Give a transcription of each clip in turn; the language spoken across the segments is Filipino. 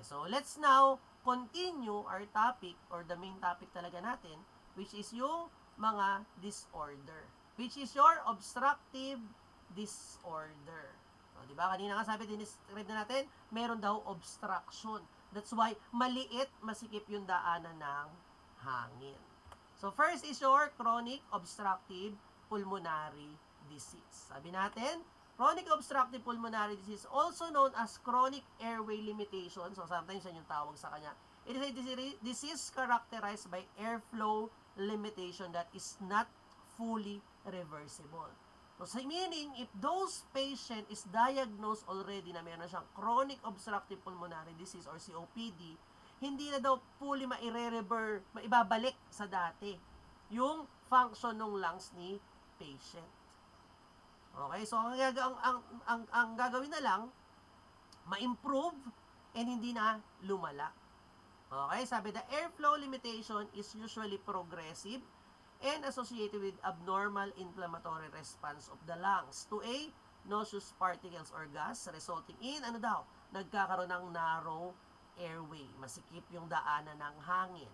so let's now continue our topic or the main topic talaga natin, which is yung mga disorder, which is your obstructive disorder. O, diba? Kanina nga sabi, dinescribe na natin, meron daw obstruction. That's why, maliit, masikip yung daanan ng hangin. So, first is your chronic obstructive pulmonary disease. Sabi natin, chronic obstructive pulmonary disease, also known as chronic airway limitation. So, sometimes yan yung tawag sa kanya. It is a disease characterized by airflow limitation that is not fully reversible. So, meaning, if those patient is diagnosed already na meron siyang chronic obstructive pulmonary disease or COPD, hindi na daw fully maibabalik sa dati yung function ng lungs ni patient. Okay, so ang gagawin na lang, ma-improve and hindi na lumala. Okay, sabi the airflow limitation is usually progressive and associated with abnormal inflammatory response of the lungs to a noxious particles or gas, resulting in, nagkakaroon ng narrow airway, masikip yung daanan ng hangin.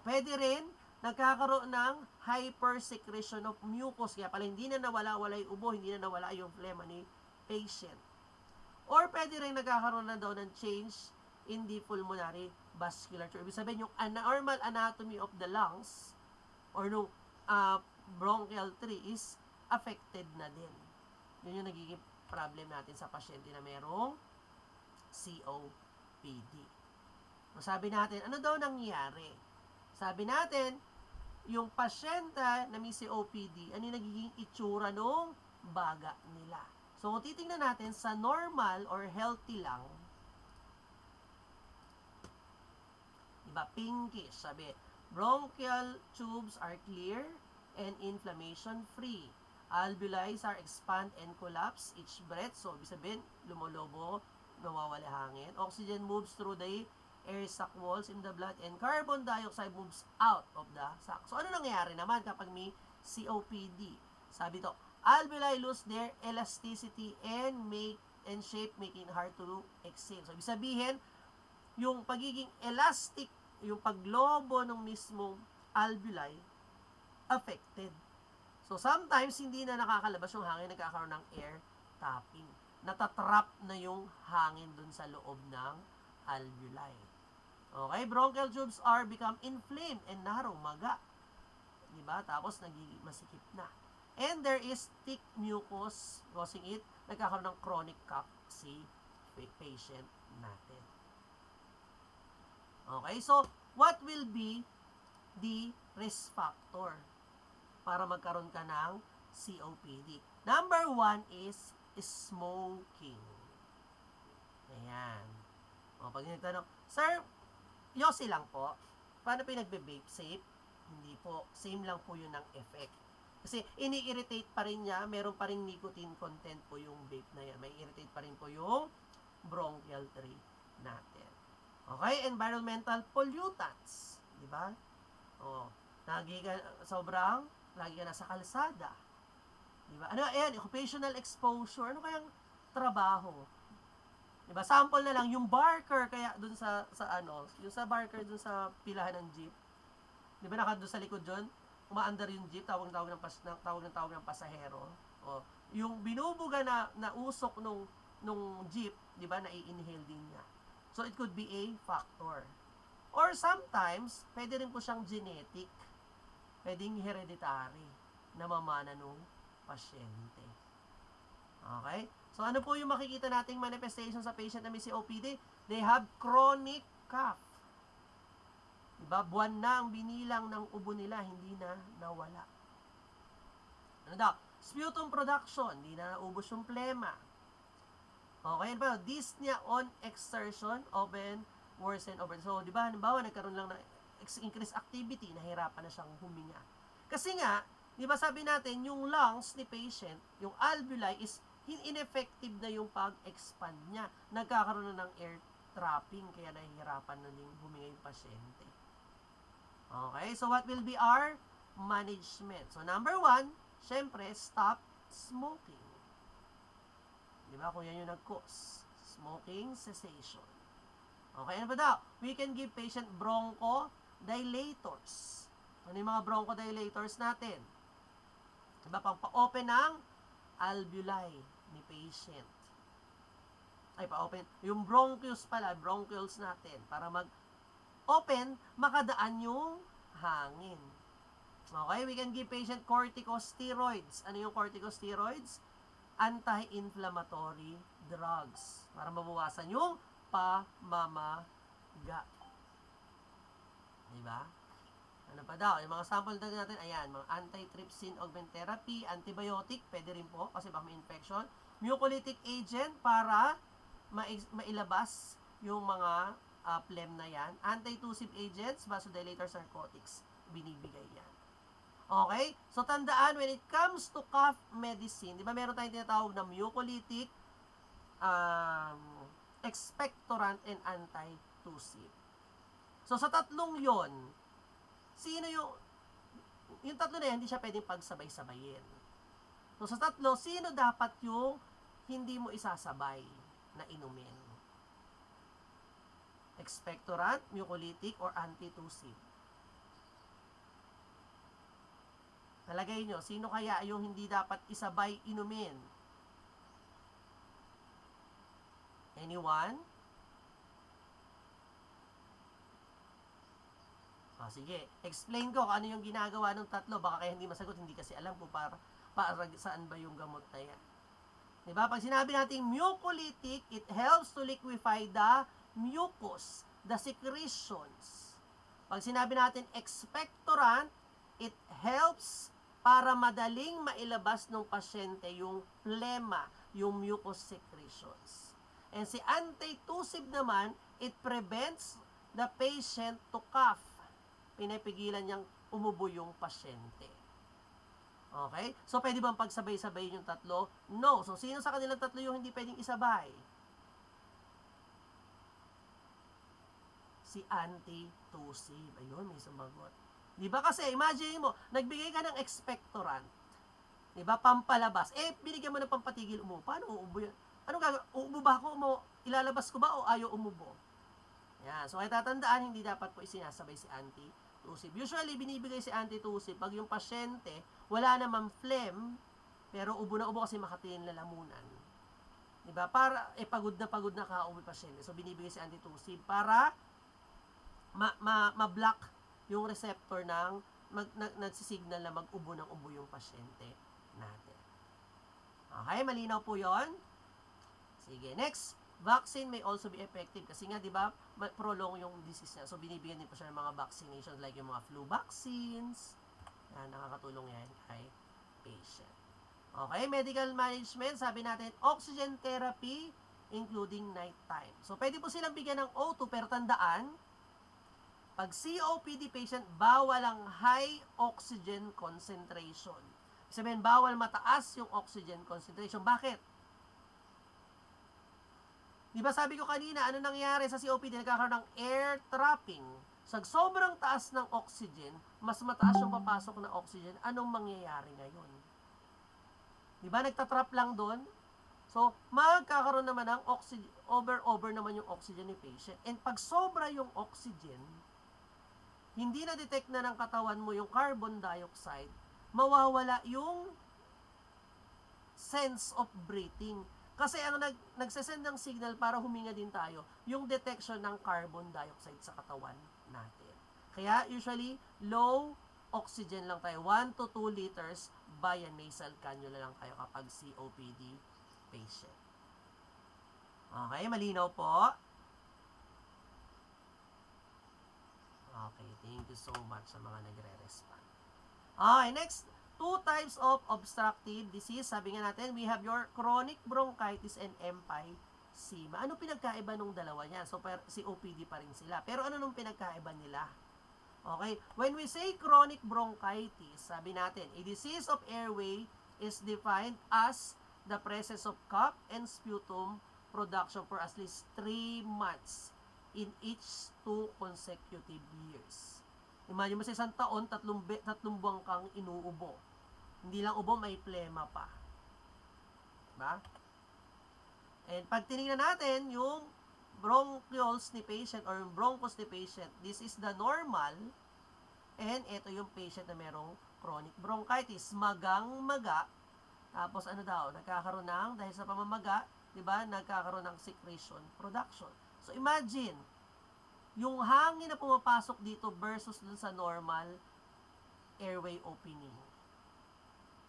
Pwede rin, nagkakaroon ng hypersecretion of mucus, kaya pala hindi na nawala yung ubo, hindi na nawala yung phlegma ni patient. Or pwede rin nagkakaroon na daw ng change in the pulmonary vasculature. Ibig sabihin, yung normal anatomy of the lungs or nung bronchial tree is affected na din. Yun yung nagiging problem natin sa pasyente na merong COPD. So, sabi natin, ano daw nangyari? Sabi natin, yung pasyente na may COPD, ano yung nagiging itsura nung baga nila? So, kung titingnan natin sa normal or healthy lang, diba, pinkish, sabi, bronchial tubes are clear and inflammation-free. Alveoli are expand and collapse each breath. So, ibig sabihin, lumolobo, nawawala hangin. Oxygen moves through the air sac walls in the blood and carbon dioxide moves out of the sac. So, ano nangyayari naman kapag may COPD? Sabi to, alveoli lose their elasticity and shape, making it hard to exhale. So, ibig sabihin, yung pagiging elastic, yung paglobo ng mismong alveoli, affected. So, sometimes, hindi na nakakalabas yung hangin, nagkakaroon ng air tapping. Natatrap na yung hangin dun sa loob ng alveoli. Okay? Bronchial tubes are become inflamed and narrow, maga. Diba? Tapos, nagiging masikip na. And there is thick mucus causing it, nagkakaroon ng chronic cough si patient natin. Okay, so what will be the risk factor para magkaroon ka ng COPD? Number 1 is smoking. Ayan. O, pag nagtanong, Sir, yosi lang po. Paano po yung nagbe-vape? Safe? Hindi po. Same lang po yun ng effect. Kasi ini-irritate pa rin niya, meron pa rin nicotine content po yung vape na yan. May irritate pa rin po yung bronchial tree natin. Okay, environmental pollutants, di ba? Oh, lagi ka nasa kalsada. Di ba? Ano ayan, occupational exposure, ano kayang trabaho? Di ba? Sample na lang yung barker kaya dun sa yung sa barker dun sa pilahan ng jeep. Di ba doon sa likod doon, umaandar yung jeep, tawag ng pasahero. Oh, yung binubuga na usok nung jeep, di ba, nai-inhale din niya. So, it could be a factor. Or sometimes, pwede rin po siyang genetic. Pwedeng hereditary na mamana ng pasyente. Okay? So, ano po yung makikita nating manifestation sa patient na may COPD? They have chronic cough. Diba? Buwan na ang binilang ng ubo nila, hindi na nawala. Ano daw? Sputum production, hindi na naubos yung plema. Okay, ano ba? Dyspnea on exertion, often worsen over. So, di ba, halimbawa, nagkaroon lang ng increased activity, nahirapan na siyang huminga. Kasi nga, di ba sabi natin, yung lungs ni patient, yung alveoli is ineffective na yung pag-expand niya. Nagkakaroon na ng air trapping, kaya nahihirapan na din huminga yung pasyente. Okay, so what will be our management? So, number 1, syempre, stop smoking. Di ba? Kung yan yung nag-cause. Smoking cessation. Okay, ano ba daw? We can give patient bronchodilators. Ano yung mga bronchodilators natin? Diba, pang pa-open ng alveoli ni patient. Ay, pa-open. Yung bronchioles pala, bronchioles natin, para mag-open, makadaan yung hangin. Okay, we can give patient corticosteroids. Ano yung corticosteroids? Anti-inflammatory drugs. Para mabawasan yung pamamaga. Diba? Ano pa daw? Yung mga sample natin, ayan, mga antitrypsin augment therapy, antibiotic, pwede rin po kasi baka may infection. Mucolytic agent para mailabas yung mga phlegm na yan. Antitussive agents, vasodilators, narcotics, binibigay yan. Okay? So, tandaan, when it comes to cough medicine, di ba meron tayong tinatawag na mucolytic, expectorant, and antitussive. So, sa tatlong yon, sino yung tatlo na yan, hindi siya pwedeng pagsabay-sabayin. So, sa tatlo, sino dapat yung hindi mo isasabay na inumin? Expectorant, mucolytic, or antitussive? Nalagay nyo, sino kaya yung hindi dapat isabay inumin? Anyone? Sige, explain ko kung ano yung ginagawa ng tatlo. Baka kaya hindi masagot, hindi kasi alam kung para saan ba yung gamot na yan. Diba? Pag sinabi natin mucolytic, it helps to liquefy the mucus, the secretions. Pag sinabi natin expectorant, it helps para madaling mailabas ng pasyente yung phlegma, yung mucus secretions. And si antitussive naman, it prevents the patient to cough. Pinapigilan niyang umubo yung pasyente. Okay? So, pwede bang pagsabay-sabay yung tatlo? No. So, sino sa kanilang tatlo yung hindi pwedeng isabay? Si antitussive. Ayun, may sumagot. Diba kasi, imagine mo, nagbigay ka ng expectorant. Diba? Pampalabas. Binigyan mo ng pampatigil umubo. Paano uubo yun? Ano gagawin? Uubo ba ako? Ilalabas ko ba o ayaw umubo? Yan. So, ay tatandaan, hindi dapat po isinasabay si antitussive. Usually, binibigay si antitussive pag yung pasyente, wala namang phlegm, pero ubo na ubo kasi Makati yung lalamunan. Diba? Para, pagod na kaubo yung pasyente. So, binibigay si antitussive para ma-block yung receptor ng nagsisignal na mag-ubo ng ubo yung pasyente natin. Okay, malinaw po yon. Sige, next. Vaccine may also be effective kasi nga, di ba, prolong yung disease niya. So, binibigyan din po siya ng mga vaccinations like yung mga flu vaccines. Yan, nakakatulong yan kay patient. Okay, medical management, sabi natin, oxygen therapy, including nighttime. So, pwede po silang bigyan ng O2, pero tandaan, pag COPD patient, bawal ang high oxygen concentration. Sabihin, bawal mataas yung oxygen concentration. Bakit? Di ba sabi ko kanina, ano nangyari sa COPD? Nagkakaroon ng air trapping. Sa sobrang taas ng oxygen, mas mataas yung papasok na oxygen. Anong mangyayari ngayon? Di ba nagtatrap lang doon? So, magkakaroon naman ng oxygen, over naman yung oxygen ni patient. And pag sobra yung oxygen, hindi na detect na ng katawan mo yung carbon dioxide, mawawala yung sense of breathing. Kasi ang nagsasend ng signal para huminga din tayo, yung detection ng carbon dioxide sa katawan natin. Kaya usually, low oxygen lang tayo. 1 to 2 liters via nasal cannula lang tayo kapag COPD patient. Okay, malinaw po. Okay, thank you so much sa mga nagre-respond. Okay, next. 2 types of obstructive disease. Sabi nga natin, we have your chronic bronchitis and emphysema. Ano pinagkaiba nung dalawa niya? So, COPD pa rin sila. Pero ano nung pinagkaiba nila? Okay? When we say chronic bronchitis, sabi natin, a disease of airway is defined as the presence of cough and sputum production for at least 3 months in each 2 consecutive years. Imagine mo sa isang taon, tatlong buwan kang inuubo. Hindi lang ubo, may plema pa. Diba? And pag tinignan natin yung bronchioles ni patient or yung bronchos ni patient, this is the normal, and ito yung patient na merong chronic bronchitis, magang-maga, tapos ano daw, nagkakaroon ng, dahil sa pamamaga, di ba, nagkakaroon ng secretion production. So imagine, yung hangin na pumapasok dito versus dun sa normal airway opening.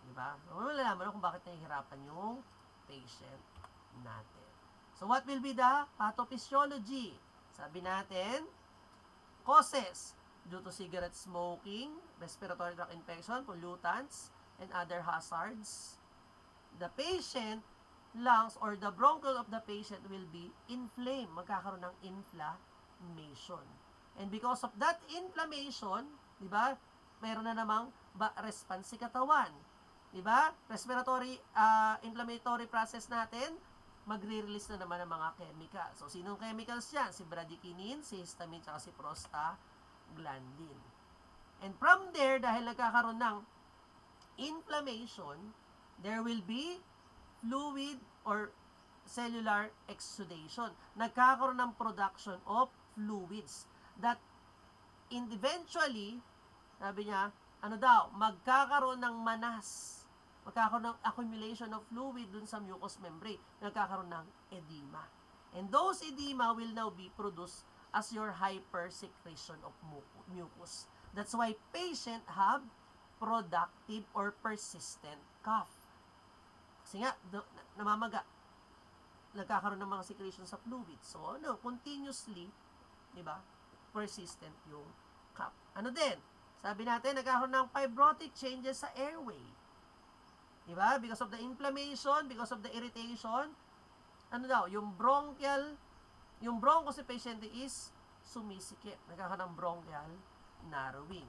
Di ba? Malalaman mo kung bakit nahihirapan yung patient natin. So what will be the pathophysiology? Sabi natin, causes due to cigarette smoking, respiratory tract infection, pollutants, and other hazards. The patient lungs or the bronchiole of the patient will be inflamed. Magkakaroon ng inflammation. And because of that inflammation, di ba, meron na namang response si katawan. Di ba? Respiratory, inflammatory process natin, magre-release na naman ng mga chemicals. So, sinong chemicals yan? Si bradykinin, si histamine, tsaka si prostaglandin. And from there, dahil nagkakaroon ng inflammation, there will be fluid or cellular exudation. Nagkakaroon ng production of fluids that eventually, sabi niya, ano daw, magkakaroon ng manas. Magkakaroon ng accumulation of fluid dun sa mucous membrane. Nagkakaroon ng edema. And those edema will now be produced as your hypersecretion of mucus. That's why patient have productive or persistent cough. Kasi nga, namamaga. Nagkakaroon ng mga secretion sa fluid. So, continuously, di ba, persistent yung cough. Ano din? Sabi natin, nagkakaroon ng fibrotic changes sa airway. Di ba? Because of the inflammation, because of the irritation, ano daw, yung bronchos si patient is sumisikip. Nagkakaroon ng bronchial narrowing.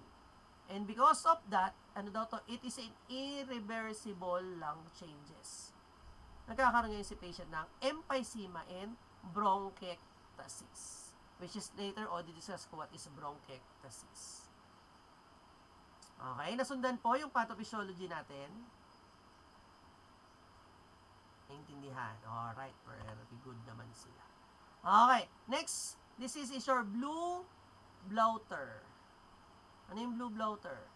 And because of that, ano daw to, it is an irreversible lung changes. Nagkakaroon ngayon si patient ng emphysema and bronchiectasis. Which is later on, discuss ko what is bronchiectasis. Okay, nasundan po yung pathophysiology natin. Naintindihan. Alright, very good naman sila. Okay, next, this is your blue bloater. Ano yung blue bloater?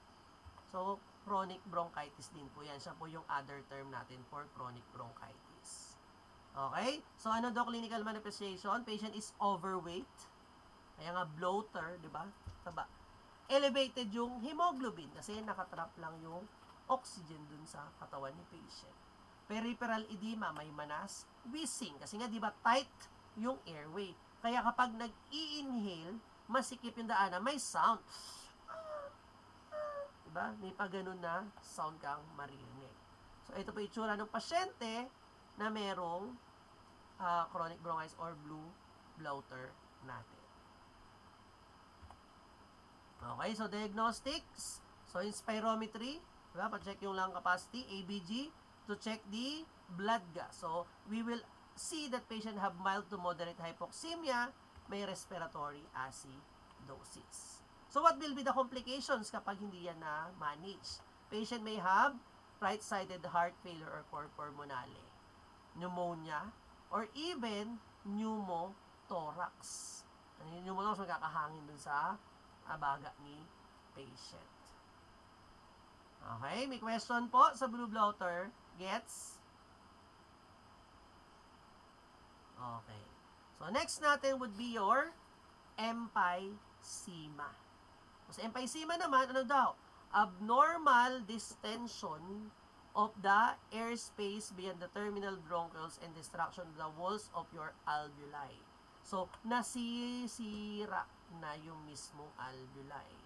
So, chronic bronchitis din po yan. Siya po yung other term natin for chronic bronchitis. Okay? So, ano daw clinical manifestation? Patient is overweight. Kaya nga bloater, di ba? Taba. Elevated yung hemoglobin kasi nakatrap lang yung oxygen dun sa katawan ni patient. Peripheral edema, may manas, wheezing, kasi nga di ba tight yung airway. Kaya kapag nag-i-inhale, masikip yung daanan, may sound. Diba? May pa ganun na sound kang marinig. So ito po itsura ng pasyente na merong chronic bronchitis or blue bloater natin. Okay, so diagnostics. So in spirometry, diba? Pa-check yung lung capacity, ABG, to check the blood gas. So, we will see that patient have mild to moderate hypoxemia, may respiratory acidosis. So, what will be the complications kapag hindi yan na-manage? Patient may have right-sided heart failure or cor pulmonale, pneumonia, or even pneumothorax. Ano yung pneumothorax? Magkakahangin dun sa abaga ni patient. Okay, may question po sa blue bloater. Gets? Okay. So, next natin would be your emphysema. So, emphysema naman, ano daw? Abnormal distension of the airspace beyond the terminal bronchioles and destruction of the walls of your alveoli. So, nasisira na yung mismong alveoli.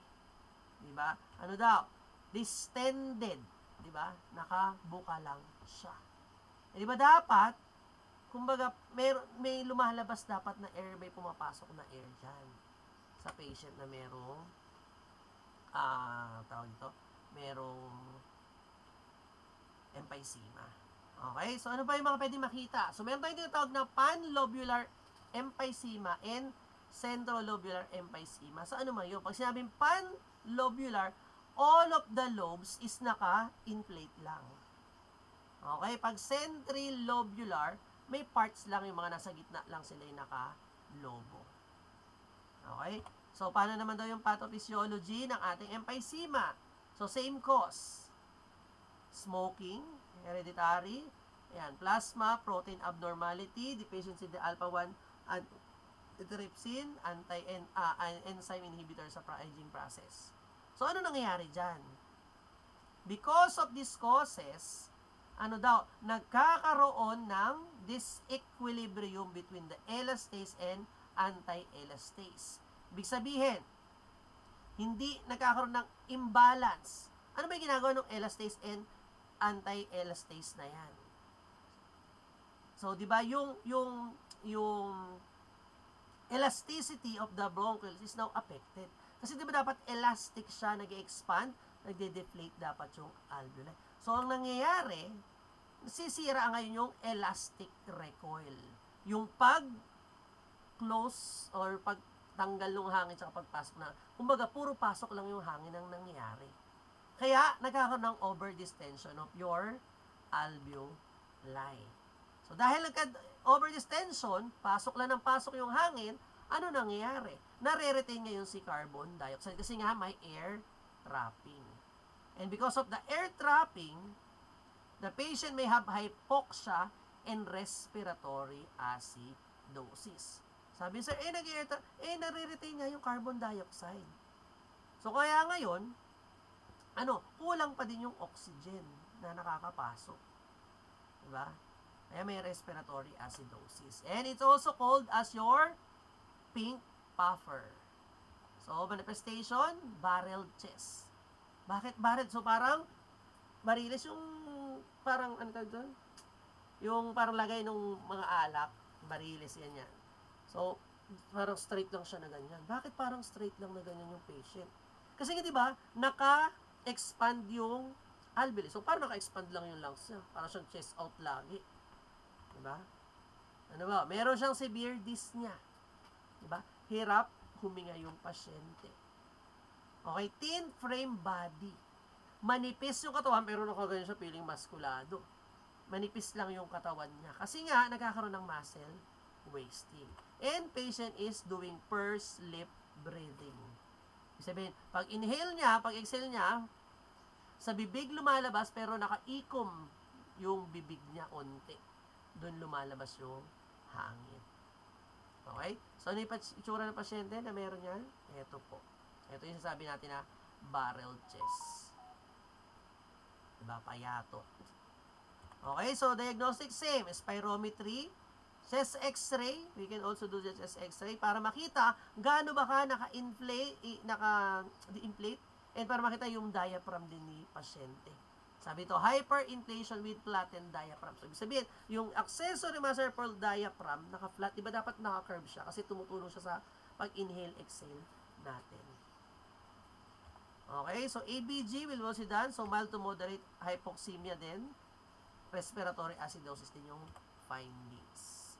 Diba? Ano daw? Distended. Diba? Nakabuka lang siya. E, diba dapat, kumbaga, may lumalabas dapat na air, may pumapasok na air dyan sa patient na merong, tawag ito, merong emphysema. Okay? So, ano ba yung mga pwede makita? So, meron tayong tinatawag na panlobular emphysema and centrolobular emphysema. So, ano man yun? Pag sinabing panlobular, all of the lobes is naka-inflate lang. Okay? Pag centrilobular, may parts lang, yung mga nasa gitna lang sila yung lobo. Okay? So, paano naman daw yung pathophysiology ng ating emphysema? So, same cause. Smoking, hereditary, ayan, plasma, protein abnormality, deficiency in the alpha-1 antitrypsin, enzyme inhibitor sa aging process. So, ano nangyayari dyan? Because of these causes, nagkakaroon ng disequilibrium between the elastase and anti-elastase. Ibig sabihin, hindi nagkakaroon ng imbalance. Ano ba yung ginagawa ng elastase and anti-elastase na yan? So, di ba, yung elasticity of the bronchioles is now affected. Kasi di ba dapat elastic siya, nag-expand, nagde-deflate dapat yung alveoli. So, ang nangyayari, nasisira ngayon yung elastic recoil. Yung pag-close or pagtanggal ng hangin sa pagpasok na, kumbaga, puro pasok lang yung hangin ang nangyayari. Kaya, nagkakaroon ng over-distension of your alveoli. So, dahil over-distension, pasok lang ng pasok yung hangin, ano nangyayari? Nare-retain ngayon si carbon dioxide kasi nga may air trapping. And because of the air trapping, the patient may have hypoxia and respiratory acidosis. Sabi sir, nare-retain nga yung carbon dioxide. So, kaya ngayon, kulang pa din yung oxygen na nakakapasok. Diba? Kaya may respiratory acidosis. And it's also called as your pink puffer. So, manifestation, barrel chest. Bakit barrel? So, parang bariles yung parang, yung parang lagay ng mga alak, bariles yan. So, parang straight lang siya na ganyan. Bakit parang straight lang na ganyan yung patient? Kasi nga, diba, naka-expand yung alveoli. So, parang naka-expand lang yung lungs niya. Parang siyang chest out lagi. Diba? Ano ba? Meron siyang severe dyspnea. Diba? Hirap huminga yung pasyente. Okay, thin frame body. Manipis yung katawan, pero nakaganyan siya feeling maskulado. Manipis lang yung katawan niya. Kasi nga, nagkakaroon ng muscle wasting. And patient is doing pursed lip breathing. Ibig sabihin, pag inhale niya, pag exhale niya, sa bibig lumalabas, pero nakaikom yung bibig niya onte. Doon lumalabas yung hangin. Okay? So, ano yung itsura ng pasyente na meron yan? Ito po. Ito yung sasabi natin na barrel chest. Diba? Payato. Okay? So, diagnostic same. Spirometry, chest x-ray. We can also do the chest x-ray para makita gaano ba ka naka-inflate, and para makita yung diaphragm din ni pasyente. Sabi ito, hyperinflation with flattened diaphragm. So, ibig sabihin, yung accessory muscle diaphragm, naka-flat, di ba dapat naka-curve siya? Kasi tumutulong siya sa pag-inhale, exhale natin. Okay, so ABG will also done. So, mild to moderate hypoxemia din. Respiratory acidosis din yung findings.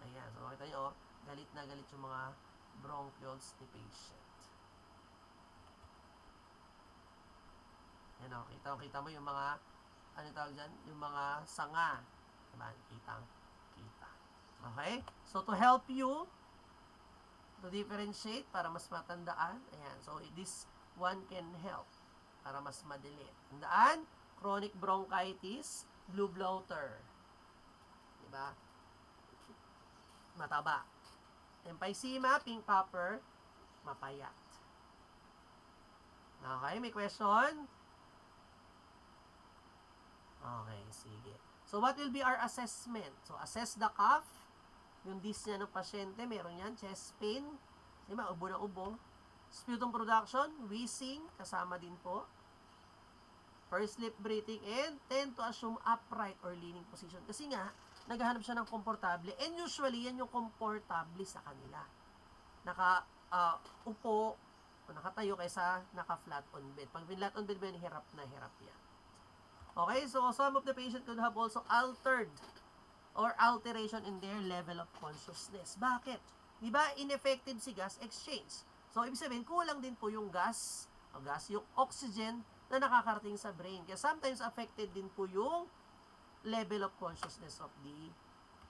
Ayan, so makita nyo, galit na galit yung mga bronchioles ni patient. Yan o, kita mo yung mga, ano tawag dyan? Yung mga sanga. Diba? Kita. Okay? So, to help you to differentiate, para mas matandaan, ayan. So, this one can help para mas madali. Tandaan, chronic bronchitis, blue bloater. Diba? Mataba. Emphysema, pink puffer, mapayat. Okay, may question? Okay, sige. So, what will be our assessment? So, assess the cough. Yung dyspnea ng pasyente, meron yan. Chest pain. Diba? Ubo na ubo. Sputum production, wheezing, kasama din po. First lip breathing, and tend to assume upright or leaning position. Kasi nga, naghahanap siya ng komportable. And usually, yan yung komportable sa kanila. Upo o nakatayo kaysa naka-flat on bed. Pag flat on bed, hirap na hirap yan. Okay, so some of the patient could have also altered or alteration in their level of consciousness. Bakit? Di ba ineffective si gas exchange? So, ibig sabihin, kulang din po yung yung oxygen na nakakarating sa brain. Kaya sometimes affected din po yung level of consciousness of the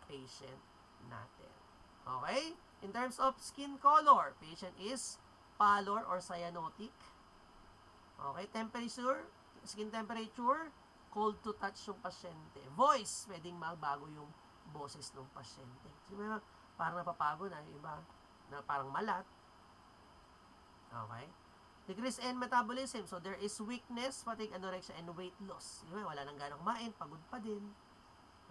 patient natin. Okay? In terms of skin color, patient is pallor or cyanotic. Okay, temperature, skin temperature, cold to touch yung pasyente. Voice, pwedeng magbago yung boses ng pasyente. Kasi parang napapagod na, yung iba na parang malat. Okay? Decrease in metabolism. So, there is weakness, fatigue, anorexia, and weight loss. Diba? Wala nang ganang kumain, pagod pa din.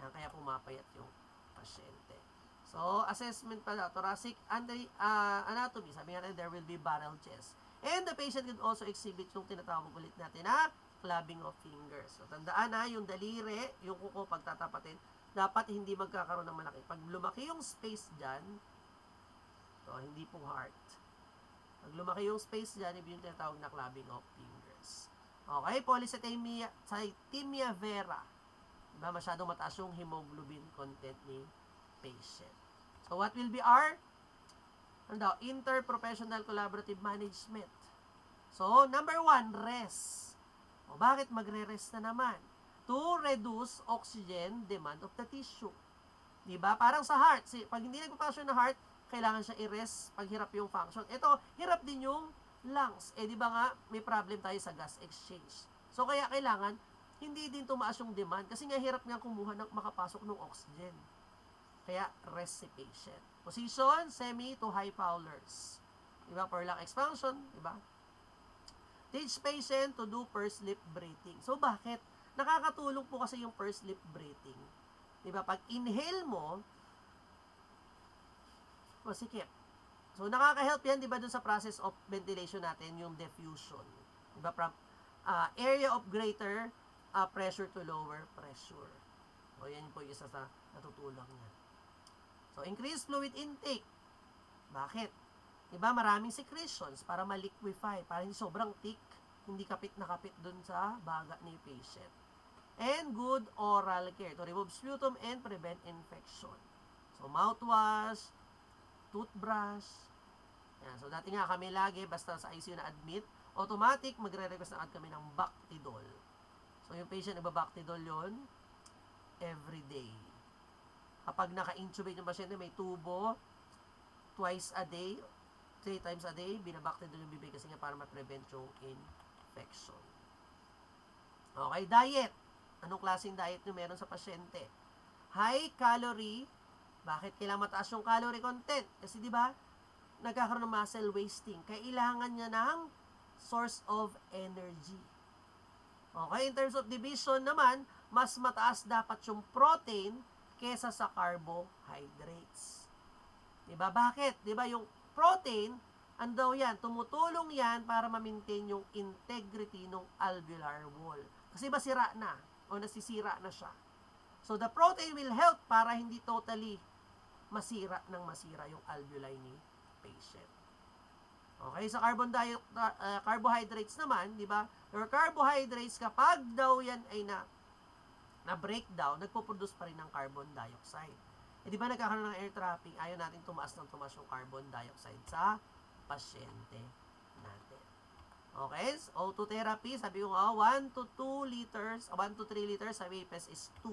Yan, kaya pumapayat yung pasyente. So, assessment pala, thoracic anatomy. Sabi nga natin, there will be barrel chest. And the patient can also exhibit yung tinatawag ulit natin na clubbing of fingers. So, tandaan na, yung daliri, yung kuko pagtatapatin, dapat hindi magkakaroon ng malaki. Pag lumaki yung space dyan, so, hindi po heart. Pag lumaki yung space dyan, yung tinatawag na clubbing of fingers. Okay, polycythemia vera. Diba, masyadong mataas yung hemoglobin content ni patient. So, what will be our interprofessional collaborative management? So, number 1, rest. O, bakit magre-rest na naman? To reduce oxygen demand of the tissue. Diba? Parang sa heart. Pag hindi nagpa-function na heart, kailangan siya i-rest pag hirap yung function. Ito, hirap din yung lungs. Di ba nga, may problem tayo sa gas exchange. So, kaya kailangan, hindi din tumaas yung demand kasi nga hirap nga kumuha ng makapasok ng oxygen. Kaya, rest si patient. Position, semi to high Fowlers. Diba? Per lung expansion. Diba? Teach patient to do pursed lip breathing. So, bakit? Nakakatulong po kasi yung pursed lip breathing. Diba? Pag inhale mo, masikip. So, nakaka-help yan, diba, dun sa process of ventilation natin, yung diffusion. Diba? From area of greater pressure to lower pressure. So, yan po yung isa sa natutulong niya. So, increase fluid intake. Bakit? Diba, maraming secretions para ma-liquefy, para hindi sobrang thick, hindi kapit na kapit dun sa baga ni patient. And good oral care to remove sputum and prevent infection. So, mouthwash, toothbrush. Yan. So, dati nga kami lagi, basta sa ICU na admit, automatic, magre-request na agad kami ng Bactidol. So, yung patient, nagba-Bactidol yun every day. Kapag naka-intubate yung pasyente, may tubo, twice a day, 3 times a day, binabactidol yung bibig kasi nga para ma-prevent yung infection. Okay, diet. Anong klaseng diet yung meron sa pasyente? High calorie. Bakit kailangan mataas yung calorie content? Kasi di ba nagkakaroon ng muscle wasting. Kailangan niya ng source of energy. Okay, in terms of division naman, mas mataas dapat yung protein kesa sa carbohydrates. Di ba? Bakit? Di ba yung protein, andaw yan, tumutulong yan para ma-maintain yung integrity ng alveolar wall. Kasi ba sira na o nasisira na siya. So, the protein will help para hindi totally masira yung alveoli ni patient. Okay, sa carbohydrates naman, di ba? Your carbohydrates, kapag daw yan ay na-breakdown, nagpo-produce pa rin ng carbon dioxide. Eh, di ba nagkakaroon ng air trapping, ayaw natin tumaas yung carbon dioxide sa pasyente natin. Okay, O2 therapy, sabi ko nga, 1 to 3 liters, sa WAPES is 2.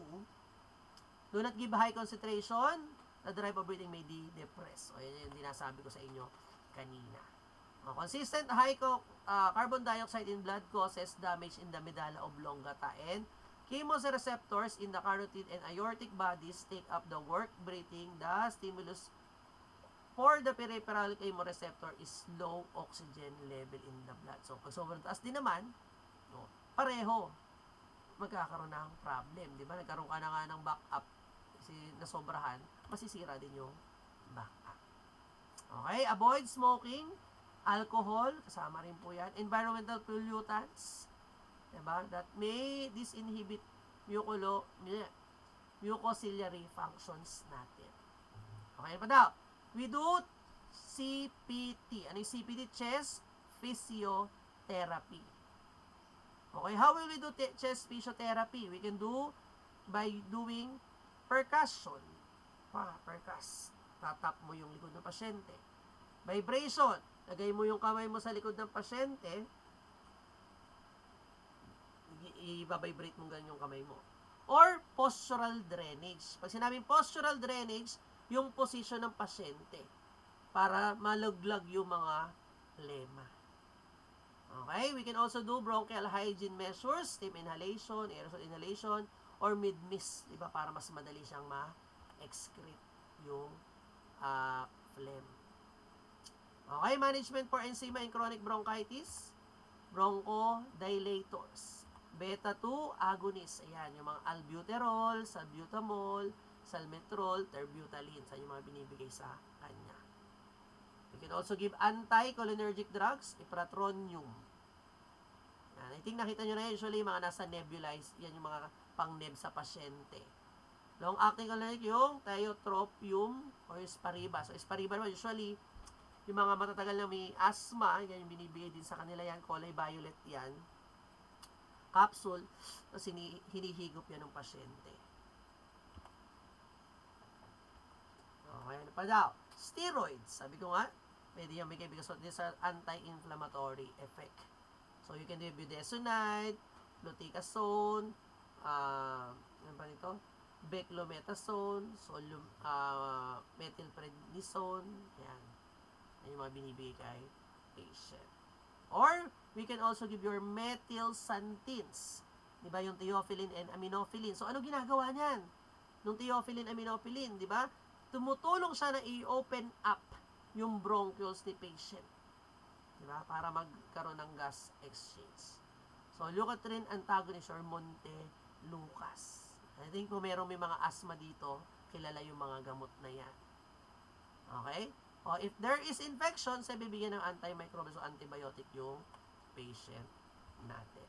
Do not give high concentration, the drive of breathing may depress. O, yan yung dinasabi ko sa inyo kanina. Consistent high carbon dioxide in blood causes damage in the medulla oblongata and chemoreceptors in the carotid and aortic bodies take up the work breathing. The stimulus for the peripheral chemoreceptor is low oxygen level in the blood. So, pag sobrang taas din naman, no, pareho magkakaroon ng problem. Di ba? Nagkaroon ka na nga ng backup kasi nasobrahan, masisira din yung backup. Okay? Avoid smoking, alcohol, kasama rin po yan. Environmental pollutants, diba? That may disinhibit mucociliary functions natin. Okay pa daw? We do CPT. Ano yung CPT? Chest physiotherapy. Okay, how will we do chest physiotherapy? We can do by doing percussion. Percuss. Tatap mo yung likod ng pasyente. Vibration. Lagay mo yung kamay mo sa likod ng pasyente. I-vibrate mo ganyan yung kamay mo. Or postural drainage. Pag sinabing postural drainage, yung position ng pasyente. para maluglag yung mga lema. Okay, we can also do bronchial hygiene measures, steam inhalation, aerosol inhalation, or mid-mist, di ba, para mas madali siyang ma-excrete yung phlegm. Okay, management for eczema and chronic bronchitis, bronchodilators, beta-2 agonists, ayan, yung mga albuterol, salbutamol, salmeterol, terbutaline, sa yung mga binibigay sa kanya. We can also give anticholinergic drugs, ipratronium. Yan. I think nakita nyo na yan, usually mga nasa nebulized, yan yung mga pang-neb sa pasyente. Long-acting cholinergic yung tiotropium or Spiriva. So, Spiriva naman, usually, yung mga matatagal na may asthma, yan yung binibigay din sa kanila yan, kulay violet yan. Capsule, tapos hinihigop yan ng pasyente. Okay, ano pa daw? Steroids, sabi ko nga, pwede yung bigay because of this anti-inflammatory effect. So, you can do budesonide, fluticasone, ano pa nito? Beclometasone, methylprednisone, yan. Yan yung mga binibigay kay patient. Or, we can also give your methylxanthines. Diba, yung theophylline and aminophylline. So, ano ginagawa niyan? Nung theophylline, aminophylline, diba? Tumutulong siya na i-open up yung bronchioles ni patient. Diba? Para magkaroon ng gas exchange. So, leukotriene antagonist or Montelukast. I think kung may mga asthma dito, kilala yung mga gamot na yan. Okay? O, if there is infection, sa bibigyan ng antimicrobial o antibiotic yung patient natin.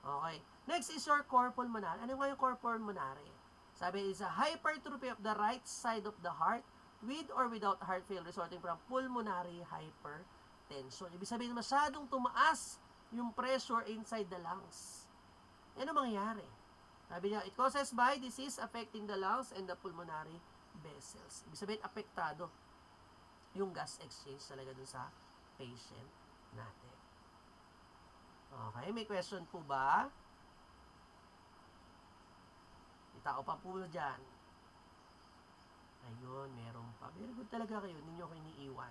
Okay. Next is your cor pulmonale. Ano nga yung cor pulmonale? Sabi, is a hypertrophy of the right side of the heart with or without heart failure resulting from pulmonary hypertension. Ibig sabihin, masyadong tumaas yung pressure inside the lungs. Ano mangyayari? Sabi niya, it causes by disease affecting the lungs and the pulmonary vessels. Ibig sabihin, apektado yung gas exchange talaga dun sa patient natin. Okay, may question po ba? Tao pa po dyan. Ayun, meron pa. Very good talaga kayo. Hindi nyo ko iniiwan.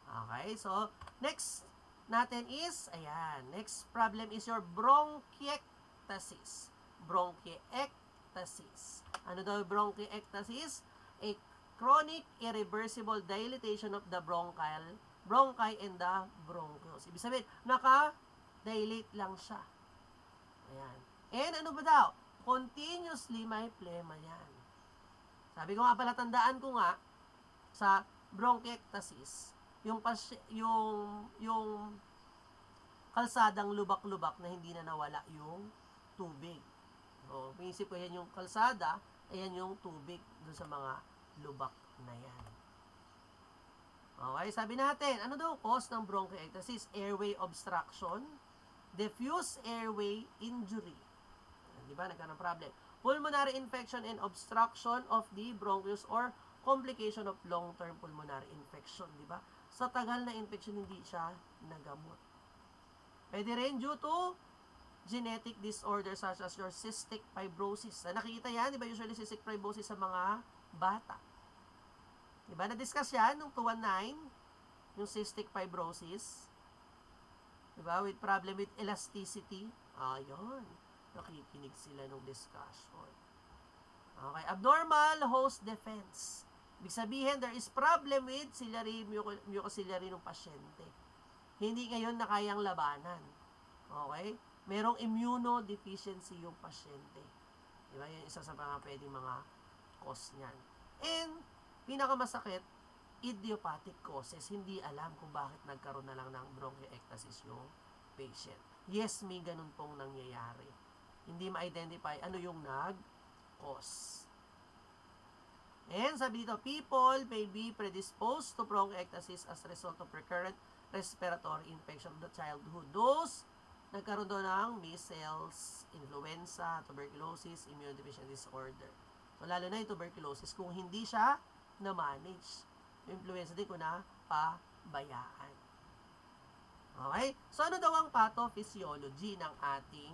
Okay, so, next natin is, ayan, next problem is your bronchiectasis. Bronchiectasis. Ano daw bronchiectasis? A chronic irreversible dilatation of the bronchi and the bronchioles. Ibig sabihin, naka-dilate lang siya. Ayan. And ano ba daw? Continuously may plema yan. Sabi ko nga pala, tandaan ko nga, sa bronchiectasis, yung kalsadang lubak-lubak na hindi na nawala yung tubig. So, pinisip ko yan yung kalsada, ayan yung tubig dun sa mga lubak na yan. Okay, sabi natin, ano daw cause ng bronchiectasis? Airway obstruction, diffuse airway injury. Diba? Nagkaroon ng problem. Pulmonary infection and obstruction of the bronchioles or complication of long-term pulmonary infection. Diba? Sa tagal na infection, hindi siya nagamot. Pwede rin due to genetic disorder such as your cystic fibrosis. Nakikita yan, diba? Usually cystic fibrosis sa mga bata. Diba? Na-discuss yan nung 219, yung cystic fibrosis. Diba? With problem with elasticity. Ayun. Nakikinig sila nung discussion. Okay. Abnormal host defense. Ibig sabihin, there is problem with mucociliary ng pasyente. Hindi ngayon na kayang labanan. Okay? Merong immunodeficiency yung pasyente. Diba? Yan isa sa mga pwedeng mga cause niyan. And, pinakamasakit, idiopathic causes. Hindi alam kung bakit nagkaroon na lang ng bronchiectasis yung patient. Yes, may ganun pong nangyayari. Hindi ma-identify ano yung nag-cause. And sabi dito, people may be predisposed to bronchiectasis as a result of recurrent respiratory infection of the childhood. Those nagkaroon doon ng measles, influenza, tuberculosis, immunodeficiency disorder. So, lalo na yung tuberculosis, kung hindi siya na-manage. Yung influenza din kung napabayaan. Okay? So, ano daw ang pathophysiology ng ating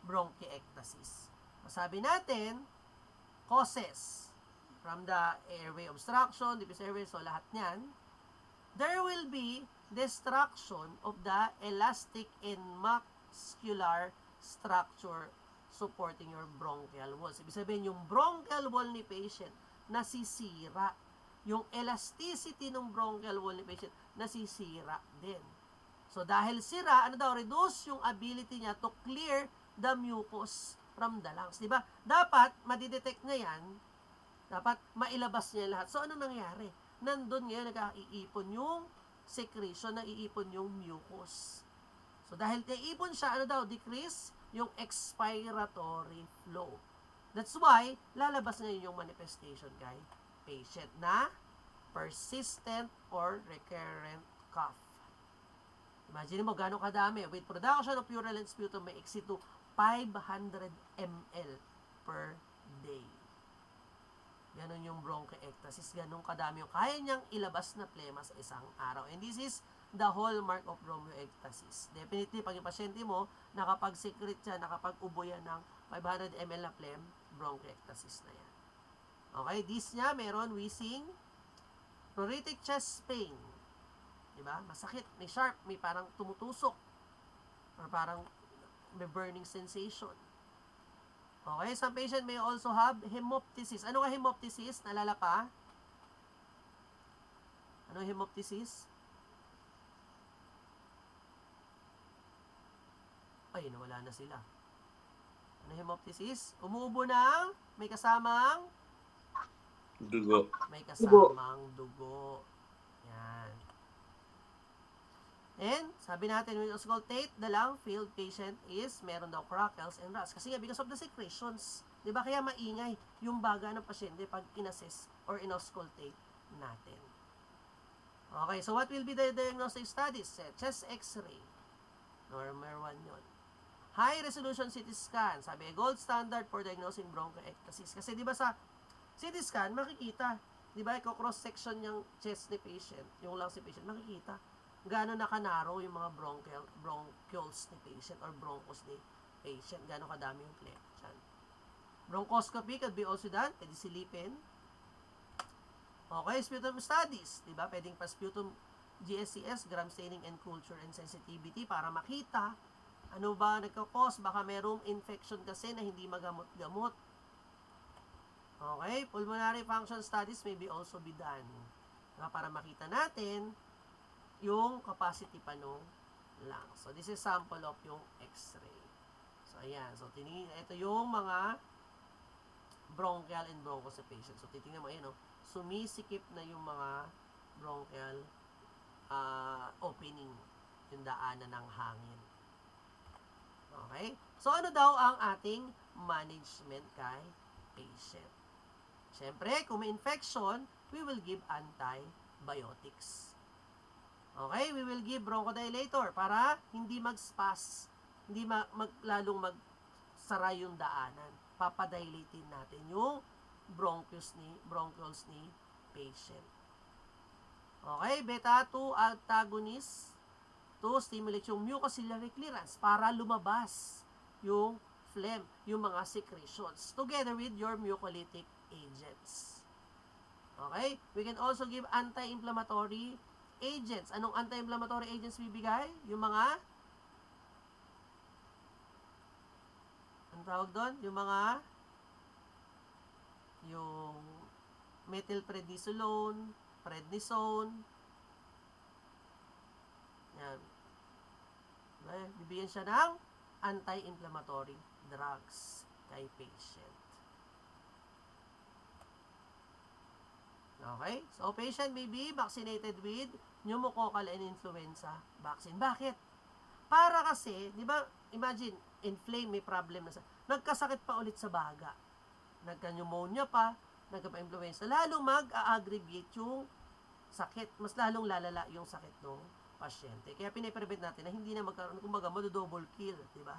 bronchiectasis? Sabi natin, causes. from the airway obstruction, diffuse airway, so lahat niyan, there will be destruction of the elastic and muscular structure supporting your bronchial walls. Ibig sabihin, yung bronchial wall ni patient nasisira. Yung elasticity ng bronchial wall ni patient nasisira din. So, dahil sira, reduce yung ability niya to clear the mucus from the lungs. Diba? Dapat, madidetect niya yan. Dapat, mailabas niya lahat. So, ano nangyari? Nandun ngayon, nag-iipon yung secretion, naiipon yung mucus. So, dahil naiipon siya, decrease yung expiratory flow. That's why, lalabas ngayon yung manifestation kay patient na persistent or recurrent cough. Imagine mo gano'ng kadami. With production of purulent sputum may exceed to 500 ml per day. Ganon yung bronchiectasis. Ganon kadami yung kaya niyang ilabas na plema sa isang araw. And this is the hallmark of bronchiectasis. Definitely, pag yung pasyente mo, nakapag-secrete siya, nakapag-ubo yan ng 500 ml na phlegm, bronchiectasis na yan. Okay, this niya, meron wheezing, pruritic chest pain. Diba? Masakit, may sharp, may parang tumutusok, or parang may burning sensation. Okay, some patient may also have hemoptysis. Ano nga hemoptysis? Nalala pa? Ano hemoptysis? Ay, nawala na sila. Ano hemoptysis? Umuubo ng may kasamang dugo. May kasamang dugo. Yan. And, sabi natin, when we auscultate the lung-filled patient is, meron daw crackles and rust. Kasi nga, because of the secretions. Diba? Kaya maingay yung baga ng pasyente pag inassess or inauscultate natin. Okay, so what will be the diagnostic studies? Chest x-ray. Number 1 yun. High-resolution CT scan. Sabi, gold standard for diagnosing bronchiectasis. Kasi diba sa CT scan, makikita. Diba, cross-section yung chest ni patient, yung lungs ni patient, makikita gaano nakanaro yung mga bronchioles ni patient or bronchos ni patient, gaano kadami yung phlegm dyan. Bronchoscopy could be also done, pwede silipin. Okay, sputum studies, diba? Pwedeng pa sputum GSCS, gram staining and culture and sensitivity para makita ano ba nagkakos, baka merong infection kasi na hindi magamot-gamot. Okay, pulmonary function studies may be also be done. Diba? Para makita natin yung capacity pa nung lungs. So, this is sample of yung x-ray. So, ayan. So, ito yung mga bronchial and bronchos sa patient. So, titingnan mo, ayan, sumisikip na yung mga bronchial opening, yung daanan ng hangin. Okay? So, ano daw ang ating management kay patient? Siyempre, kung may infection, we will give antibiotics. Okay, we will give bronchodilator para hindi mag-spas, hindi lalong magsara yung daanan. Papadilatin natin yung bronchioles ni patient. Okay, beta-2 antagonist to stimulate yung mucociliary clearance para lumabas yung phlegm, yung mga secretions, together with your mucolytic agents. Okay, we can also give anti-inflammatory agents. Anong anti-inflammatory agents bibigay? Yung mga anong tawag doon? Yung methylprednisolone, prednisone. Yan. Okay? Bibigyan siya ng anti-inflammatory drugs kay patient. Okay? So, patient may be vaccinated with pneumococcal and influenza vaccine. Bakit? Para kasi, di ba, imagine, inflame, may problem na sa, nagkasakit pa ulit sa baga. Nagka-pneumonia pa, nagka-influenza. Lalong mag-a-aggravate yung sakit. Mas lalong lalala yung sakit ng pasyente. Kaya pinaprevent natin na hindi na magkaroon, kumbaga, double kill, di ba?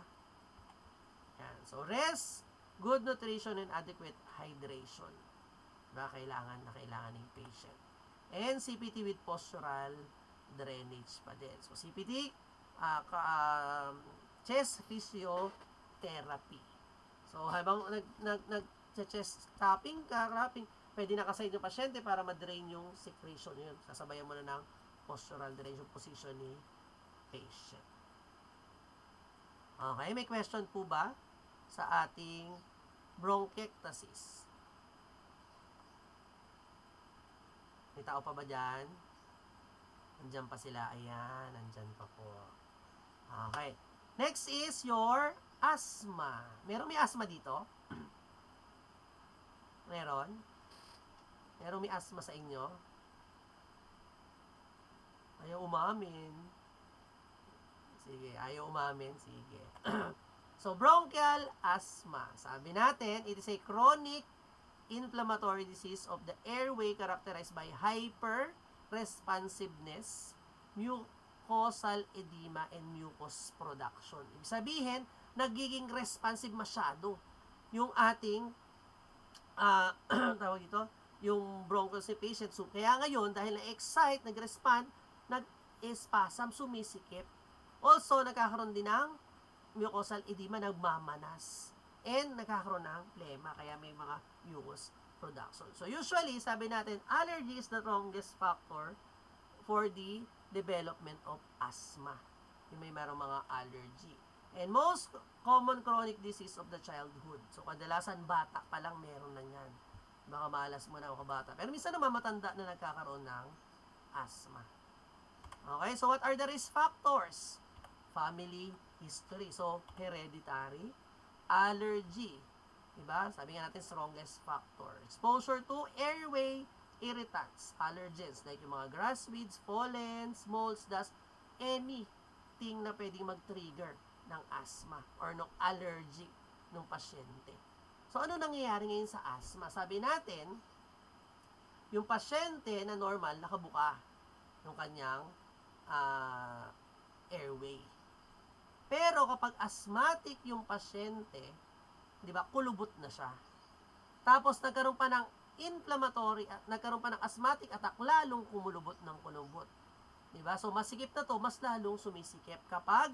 Yan. So, rest, good nutrition, and adequate hydration. Diba? Kailangan ng patient. And CPT with postural drainage pa din. So, CPT, chest physiotherapy. So, habang nag-chest tapping, pwede nakasign yung pasyente para ma-drain yung secretion yun. Sasabayan mo na ng postural drainage position ni patient. Okay, may question po ba sa ating bronchiectasis? May tao pa ba dyan? Nandyan pa sila. Ayan, nandyan pa po. Okay. Next is your asthma. Meron may asthma dito? Meron? Meron may asthma sa inyo? Ayaw umamin. Sige, ayaw umamin. Sige. So, bronchial asthma. Sabi natin, it is a chronic inflammatory disease of the airway characterized by hyper-responsiveness, mucosal edema, and mucus production. Ibig sabihin, nagiging responsive masyado yung ating tawag ito, yung bronchial si patient. So, kaya ngayon, dahil na-excite, nag-respond, nag-espasm, sumisikip. Also, nagkakaroon din ng mucosal edema, nagmamanas. And nagkakaroon ng plema, kaya may mga mucus production. So, usually, sabi natin, allergy is the strongest factor for the development of asthma. Yung may merong mga allergy. And most common chronic disease of the childhood. So, kadalasan bata pa lang meron na yan. Baka malas mo na ako bata. Pero minsan naman matanda na nagkakaroon ng asthma. Okay, so what are the risk factors? Family history. So, hereditary, allergy. Diba? Sabi nga natin, strongest factor. Exposure to airway irritants, allergens, like yung mga grass weeds, pollens, molds, dust, anything na pwedeng mag-trigger ng asthma or ng allergy ng pasyente. So, ano nangyayari ngayon sa asthma? Sabi natin, yung pasyente na normal, nakabuka yung kanyang airway. Pero kapag asthmatic yung pasyente, di ba, kulubot na siya. Tapos nagkaroon pa ng inflammatory, nagkaroon pa ng asthmatic attack, lalong kumulubot ng kulubot. Di ba? So, masikip na to, mas lalong sumisikip kapag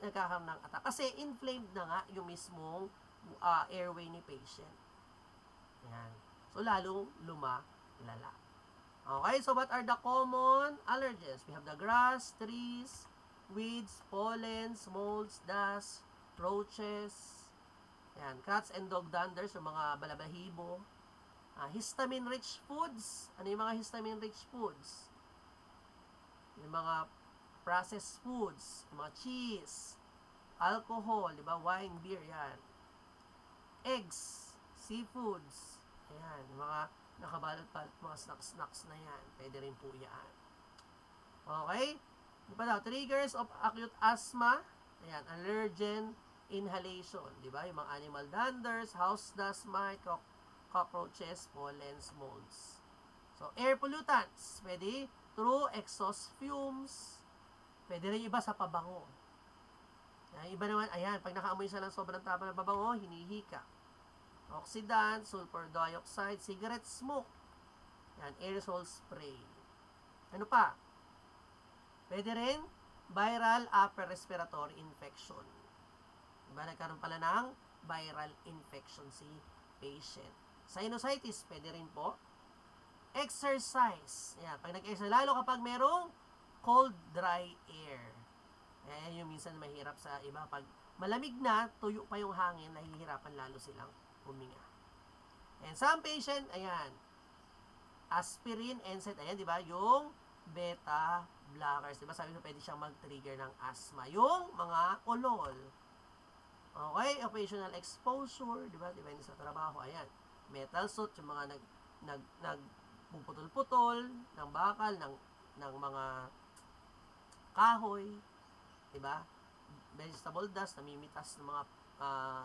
nagkakaroon ng attack. Kasi inflamed na nga yung mismong airway ni patient. Yan. So, lalong lumalala. Okay, so what are the common allergens? We have the grass, trees, weeds, pollens, molds, dust, roaches, yan, cats and dog danders, yung mga balabahibo. Histamine-rich foods. Ano yung mga histamine-rich foods? Yung mga processed foods, yung mga cheese, alcohol, di ba? Wine, beer, yan. Eggs, seafoods, ayan, yung mga nakabalot pa, mga snacks na yan. Pwede rin po yan. Okay? Di ba daw? Triggers of acute asthma. Ayan, allergen inhalation. Di ba? Yung mga animal danders, house dust mite, cockroaches, pollens, molds. So, air pollutants. Pwede through exhaust fumes. Pwede rin iba sa pabango. Ayan, iba naman, ayan, pag nakaamoy siya ng sobrang tapa ng pabango, hinihika. Oxidant, sulfur dioxide, cigarette smoke. Yan, aerosol spray. Ano pa? Pwede rin viral upper respiratory infection. Diba? Nagkaroon pala ng viral infection si patient. Sinusitis, pwede rin po. Exercise. Yan, pag nag-exercise, lalo kapag merong cold, dry air. Yan yung minsan mahirap sa iba. Pag malamig na, tuyo pa yung hangin, nahihirapan lalo silang huminga. And some patient, ayan, aspirin, NSAID, ayan, di ba? Yung beta blockers, di ba? Sabi ko, pwede siyang mag-trigger ng asthma. Yung mga olol. Okay, occasional exposure, di ba? Depende sa trabaho, ayan. Metal suit, yung mga nagpuputol-putol ng bakal, ng mga kahoy, di ba? Vegetable dust, namimitas ng mga,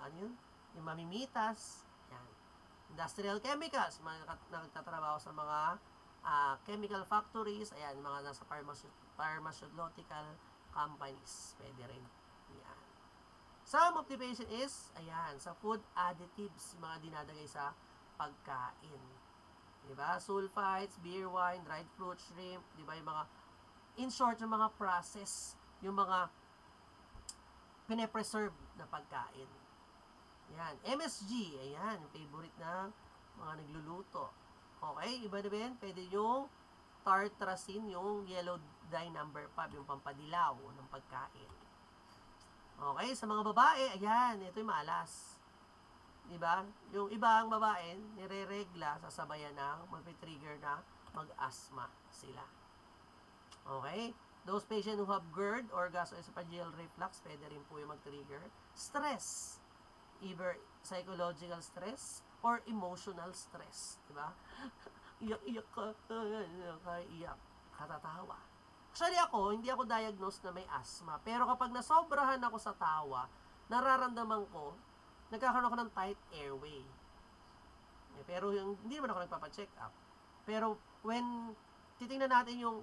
ano yun? Yung mamimitas, yan. Industrial chemicals, mga nagtatrabaho sa mga chemical factories, ayan, mga nasa pharmaceutical companies, pwede rin. Yan. Some of the patient is, ayan, sa food additives, mga dinadagay sa pagkain. Diba? Sulfites, beer wine, dried fruit, shrimp, diba? Yung mga, in short, yung mga process, yung mga pine-preserve na pagkain. Yan. MSG. Ayan. Yung favorite ng mga nagluluto. Okay, iba na ba yan? Pwede yung tartrazine, yung yellow dye number 5, yung pampadilaw ng pagkain. Okay, sa mga babae, ayan, ito yung maalas. Diba? Yung ibang babae, nire-regla, sasabayan ng mag-trigger na mag-asthma sila. Okay? Those patients who have GERD or gastroesophageal reflux, pwede rin po yung mag-trigger. Stress. Either psychological stress or emotional stress. Diba? Iyak-iyak ka, iyak, katatawa. Actually ako, hindi ako diagnosed na may asthma. Pero kapag nasobrahan ako sa tawa, nararamdaman ko, nagkakaroon ako ng tight airway. Pero hindi naman ako nagpapacheck up. Pero when titingnan natin yung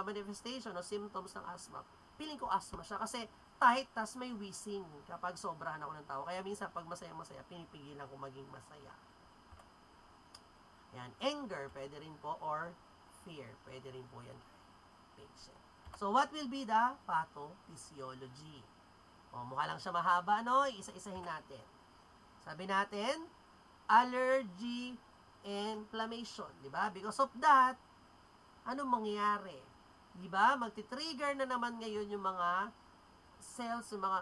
manifestation o symptoms ng asthma, feeling ko asthma siya kasi tight, tas may wheezing kapag sobrahan ako ng tawa. Kaya minsan pag masaya-masaya, pinipigilan ko maging masaya. Yan. Anger, pwede rin po, or fear, pwede rin po yan patient. So, what will be the pathophysiology? O, mukha lang siya mahaba, no? Isa-isahin natin. Sabi natin, allergy, inflammation, di ba? Because of that, anong mangyayari? Di ba? Magti-trigger na naman ngayon yung mga cells, yung mga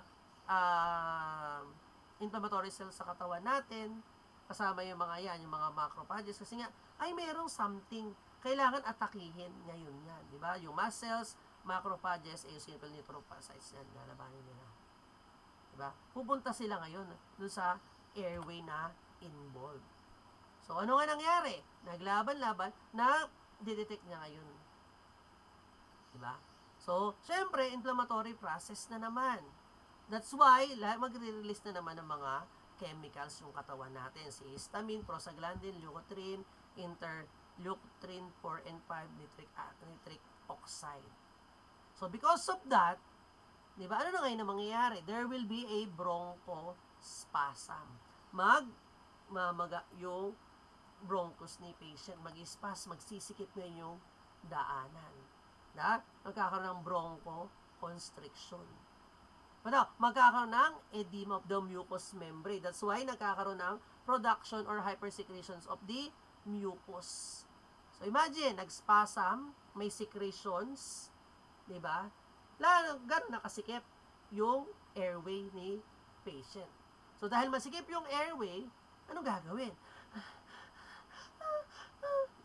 inflammatory cells sa katawan natin, kasama yung mga yan, yung mga macrophages, kasi nga, ay merong something, kailangan atakihin ngayon yan, di ba? Yung mast cells, macrophages, eosinophil nephropathites yan, lalabanin nila. Di ba? Pupunta sila ngayon dun sa airway na involved. So, ano nga nangyari? Naglaban-laban, na-detect niya ngayon. Di ba? So, syempre, inflammatory process na naman. That's why, magre-release na naman ng mga chemicals yung katawan natin. Si histamine, prostaglandin, leukotriene, interleukotriene 4 and 5, nitric oxide. So, because of that, di ba, ano na ngayon na mangyayari? There will be a bronchospasm. Magmamaga yung bronchus ni patient, mag-spasm, magsisikip na yung daanan. Magkakaroon ng bronchoconstriction. Magkakaroon ng edema of the mucous membrane. That's why nagkakaroon ng production or hypersecretions of the mucus. So, imagine, nag-spasm, may secretions, di ba? Gano'n nakasikip yung airway ni patient. So, dahil masikip yung airway, anong gagawin?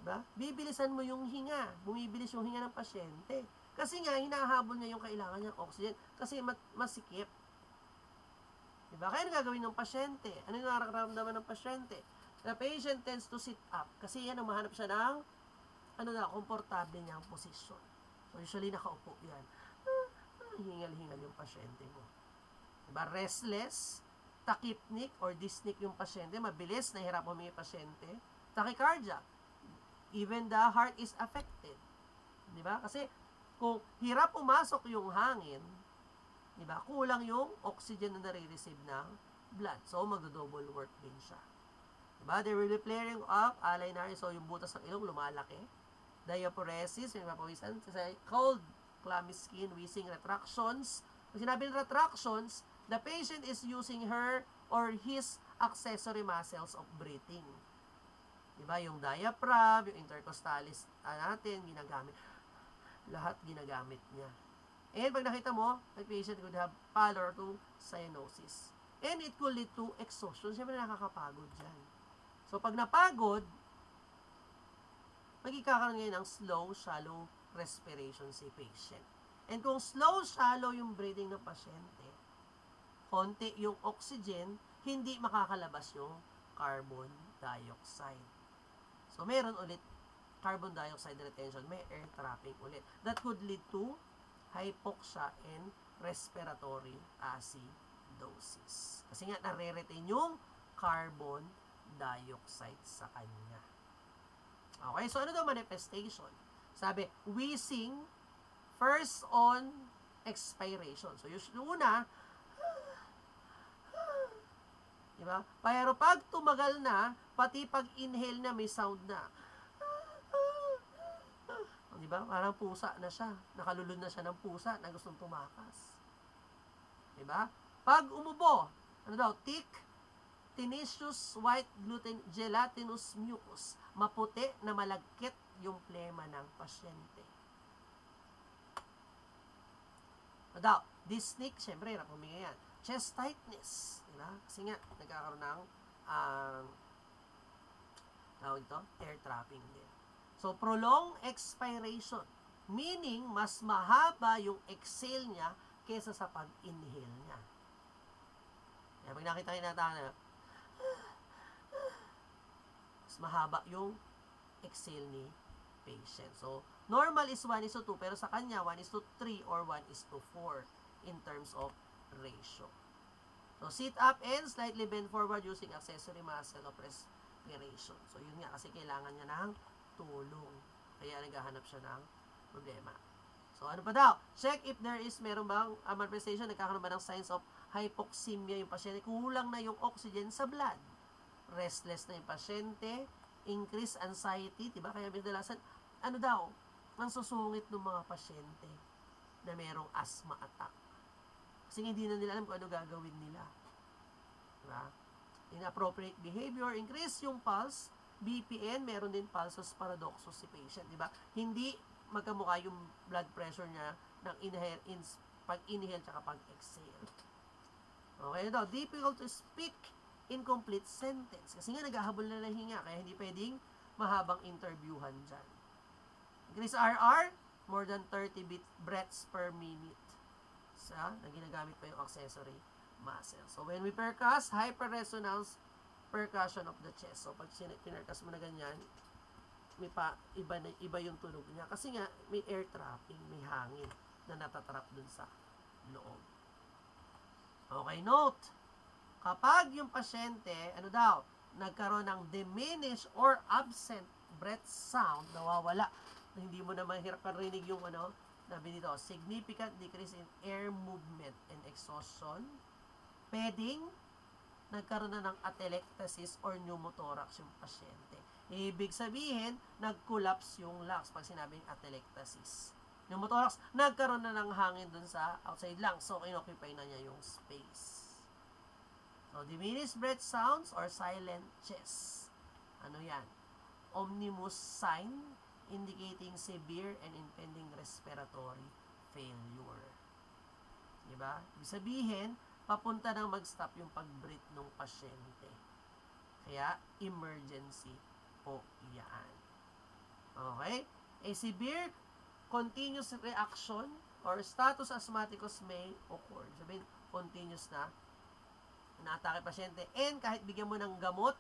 Diba? Bibilisan mo yung hinga. Bumibilis yung hinga ng pasyente. Kasi nga, hinahabol niya yung kailangan niyang oxygen. Kasi masikip. Diba? Kaya ano gagawin ng pasyente? Ano yung nararamdaman ng pasyente? The patient tends to sit up. Kasi yan, mahanap siya ng komportable niyang posisyon. So, usually, nakaupo yan. Hingal-hingal yung pasyente mo. Diba? Restless, tachypnic or dyspnic yung pasyente. Mabilis, nahihirap huminga yung pasyente. Tachycardia. Even the heart is affected. Diba? Kasi, kung hirap pumasok yung hangin, diba? Kulang yung oxygen na nare-receive ng blood. So, magdo-double work din siya. Diba? There will be flaring of alinary. So, yung butas ng ilong lumalaki. Diaphoresis, yung mapawisan. Cold, clammy skin, wheezing, retractions. Pag sinabi ng retractions, the patient is using her or his accessory muscles of breathing. Diba? Yung diaphragm, yung intercostalis natin, ginagamit. Lahat ginagamit niya. And pag nakita mo, the patient could have pallor to cyanosis. And it could lead to exhaustion. Siyempre nakakapagod dyan. So pag napagod, magkakaroon ngayon ng slow, shallow respiration si patient. And kung slow, shallow yung breathing ng pasyente, konti yung oxygen, hindi makakalabas yung carbon dioxide. So, meron ulit carbon dioxide retention, may air trapping ulit. That could lead to hypoxia and respiratory acidosis. Kasi nga, nare-retain yung carbon dioxide sa kanya. Okay, so ano daw manifestation? Sabi, wheezing, first on expiration. So, yung una, diba? Pero pag tumagal na, pati pag inhale na, may sound na. Diba? Parang pusa na siya. Nakalulun na siya ng pusa na gustong tumakas. Diba? Pag umubo, ano daw? Thick Gelatinous white gelatinous mucus. Maputi na malagkit yung plema ng pasyente. Daw, dyspnea, syempre, hirap huminga yan. Chest tightness, diba? Kasi nga, nagkakaroon ng tawag ito, air trapping din. So, prolonged expiration, meaning, mas mahaba yung exhale niya kesa sa pag-inhale niya. Kaya pag nakita kayo na mas mahaba yung exhale ni patient. So, normal is 1:2, pero sa kanya, 1:3 or 1:4 in terms of ratio. So, sit up and slightly bend forward using accessory muscle of respiration. So, yun nga, kasi kailangan niya ng tulong. Kaya naghahanap siya ng problema. So, ano pa daw? Check if there is, meron bang manifestation, nagkakaroon ba ng signs of hypoxemia yung pasyente, kulang na yung oxygen sa blood. Restless na yung pasyente, increased anxiety, diba? Kaya minadalasan, ano daw, ang susungit ng mga pasyente na merong asthma attack. Kasi hindi na nila alam kung ano gagawin nila. Diba? Inappropriate behavior, increase yung pulse, BPN, meron din pulsus paradoxus si patient, diba? Hindi magkamukha yung blood pressure niya ng pag-inhale tsaka pag-exhale. Okay daw, difficult to speak in complete sentence. Kasi nga naghahabol na ng hinga, kaya hindi pwedeng mahabang interviewhan dyan. Increase RR, more than 30 breaths per minute. So, na ginagamit pa yung accessory muscle. So, when we percuss, hyperresonance percussion of the chest. So, pag pinercuss mo na ganyan, iba yung tunog niya. Kasi nga, may air trapping, may hangin na natatrap dun sa loob. Okay, note. Kapag yung pasyente, nagkaroon ng diminished or absent breath sound, nawawala, hindi mo na mahirap rinig yung sabi dito, significant decrease in air movement and exhaustion, pwedeng nagkaroon na ng atelectasis or pneumothorax yung pasyente. Ibig sabihin, nag-collapse yung lungs pag sinabing atelectasis. Pneumothorax, nagkaroon na ng hangin dun sa outside lungs, so inoccupy na niya yung space. So, diminished breath sounds or silent chest. Ano yan? Omnibus sign indicating severe and impending respiratory failure. Diba? Ibig sabihin, papunta nang mag-stop yung pag-breathe ng pasyente. Kaya, emergency po yan. Okay? A severe continuous reaction or status asthmaticus may occur. Sabihin, continuous na inaatake pasyente. And kahit bigyan mo ng gamot,